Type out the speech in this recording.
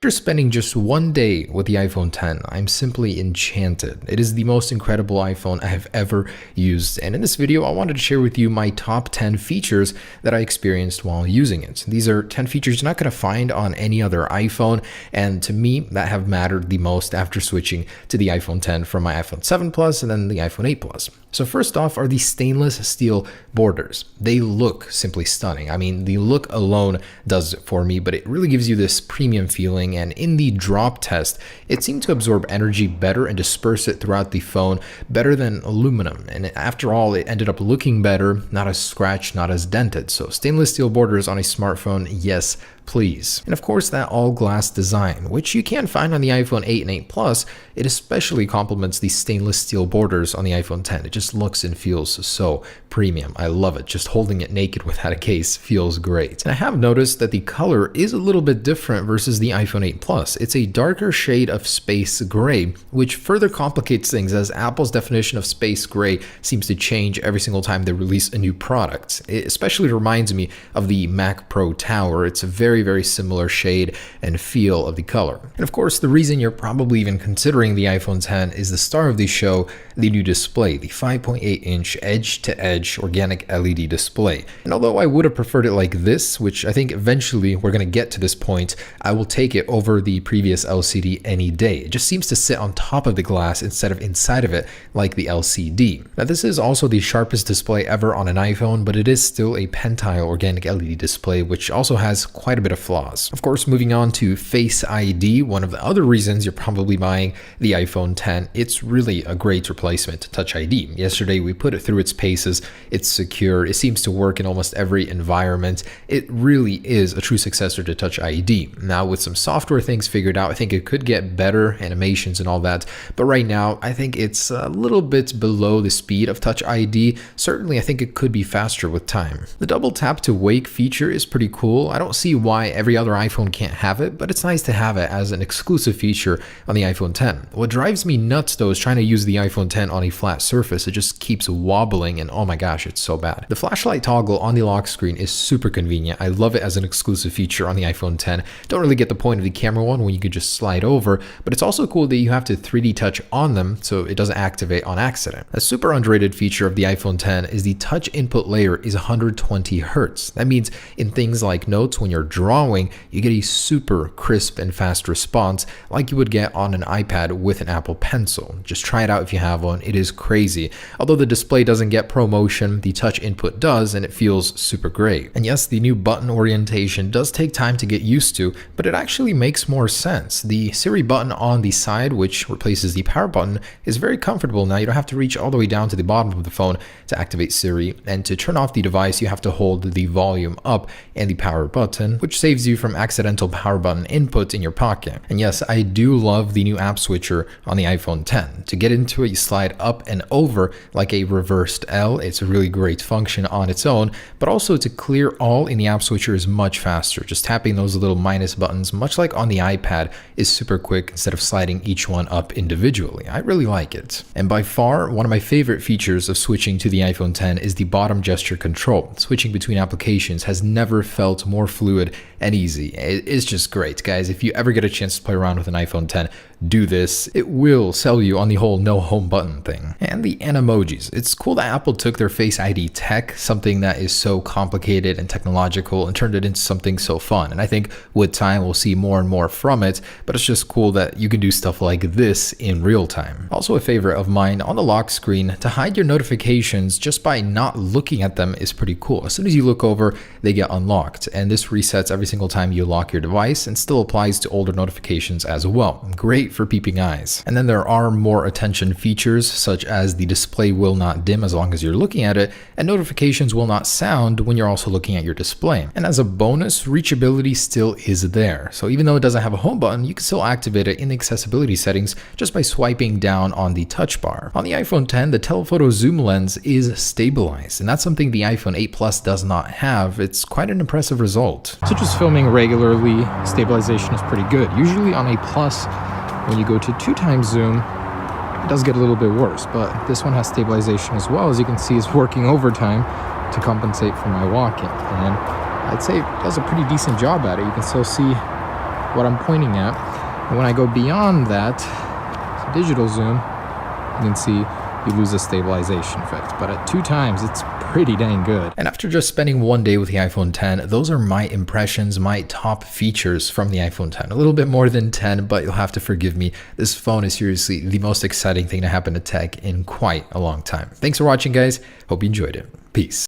After spending just one day with the iPhone X, I'm simply enchanted. It is the most incredible iPhone I have ever used, and in this video I wanted to share with you my top 10 features that I experienced while using it. These are 10 features you're not going to find on any other iPhone, and to me that have mattered the most after switching to the iPhone X from my iPhone 7 Plus and then the iPhone 8 Plus. So first off are the stainless steel borders. They look simply stunning. I mean, the look alone does it for me, but it really gives you this premium feeling, and in the drop test, it seemed to absorb energy better and disperse it throughout the phone better than aluminum. And after all, it ended up looking better, not as scratched, not as dented. So stainless steel borders on a smartphone, yes, please. And of course, that all-glass design, which you can find on the iPhone 8 and 8 Plus, it especially complements the stainless steel borders on the iPhone X. It just looks and feels so premium. I love it. Just holding it naked without a case feels great. And I have noticed that the color is a little bit different versus the iPhone 8 Plus. It's a darker shade of space gray, which further complicates things as Apple's definition of space gray seems to change every single time they release a new product. It especially reminds me of the Mac Pro Tower. It's a very similar shade and feel of the color. And of course, the reason you're probably even considering the iPhone X is the star of the show, the new display, the 5.8-inch edge-to-edge organic LED display. And although I would have preferred it like this, which I think eventually we're going to get to this point, I will take it over the previous LCD any day. It just seems to sit on top of the glass instead of inside of it like the LCD. Now, this is also the sharpest display ever on an iPhone, but it is still a pentile organic LED display, which also has quite a bit of flaws. Of course, moving on to Face ID, one of the other reasons you're probably buying the iPhone X, it's really a great replacement to Touch ID. Yesterday, we put it through its paces. It's secure. It seems to work in almost every environment. It really is a true successor to Touch ID. Now, with some software things figured out, I think it could get better, animations and all that, but right now, I think it's a little bit below the speed of Touch ID. Certainly, I think it could be faster with time. The double tap to wake feature is pretty cool. I don't see why every other iPhone can't have it, but it's nice to have it as an exclusive feature on the iPhone X. What drives me nuts though is trying to use the iPhone X on a flat surface. It just keeps wobbling and oh my gosh, it's so bad. The flashlight toggle on the lock screen is super convenient. I love it as an exclusive feature on the iPhone X. Don't really get the point of the camera one when you could just slide over, but it's also cool that you have to 3D touch on them so it doesn't activate on accident. A super underrated feature of the iPhone X is the touch input layer is 120 Hz. That means in things like notes, when you're drawing, you get a super crisp and fast response like you would get on an iPad with an Apple Pencil. Just try it out if you have one. It is crazy. Although the display doesn't get ProMotion, the touch input does, and it feels super great. And yes, the new button orientation does take time to get used to, but it actually makes more sense. The Siri button on the side, which replaces the power button, is very comfortable now. You don't have to reach all the way down to the bottom of the phone to activate Siri, and to turn off the device, you have to hold the volume up and the power button, which saves you from accidental power button input in your pocket. And yes, I do love the new app switcher on the iPhone X. To get into it, you slide up and over like a reversed L. It's a really great function on its own, but also to clear all in the app switcher is much faster. Just tapping those little minus buttons, much like on the iPad, is super quick instead of sliding each one up individually. I really like it. And by far, one of my favorite features of switching to the iPhone X is the bottom gesture control. Switching between applications has never felt more fluid and easy. It's just great, guys. If you ever get a chance to play around with an iPhone X, do this. It will sell you on the whole no home button thing. And the Animojis. It's cool that Apple took their Face ID tech, something that is so complicated and technological, and turned it into something so fun. And I think with time we'll see more and more from it, but it's just cool that you can do stuff like this in real time. Also a favorite of mine, on the lock screen, to hide your notifications just by not looking at them is pretty cool. As soon as you look over, they get unlocked, and this resets every single time you lock your device and still applies to older notifications as well. Great for peeping eyes. And then there are more attention features, such as the display will not dim as long as you're looking at it, and notifications will not sound when you're also looking at your display. And as a bonus, reachability still is there. So even though it doesn't have a home button, you can still activate it in the accessibility settings just by swiping down on the touch bar. On the iPhone X, the telephoto zoom lens is stabilized, and that's something the iPhone 8 Plus does not have. It's quite an impressive result. So just filming regularly, stabilization is pretty good. Usually on a Plus, when you go to 2x zoom, it does get a little bit worse, but this one has stabilization as well. As you can see, it's working overtime to compensate for my walking, and I'd say it does a pretty decent job at it. You can still see what I'm pointing at. And when I go beyond that, digital zoom, you can see you lose the stabilization effect, but at 2 times it's pretty dang good. And after just spending 1 day with the iPhone 10, those are my impressions, my top features from the iPhone 10. A little bit more than 10, but you'll have to forgive me. This phone is seriously the most exciting thing to happen to tech in quite a long time. Thanks for watching, guys. Hope you enjoyed it. Peace.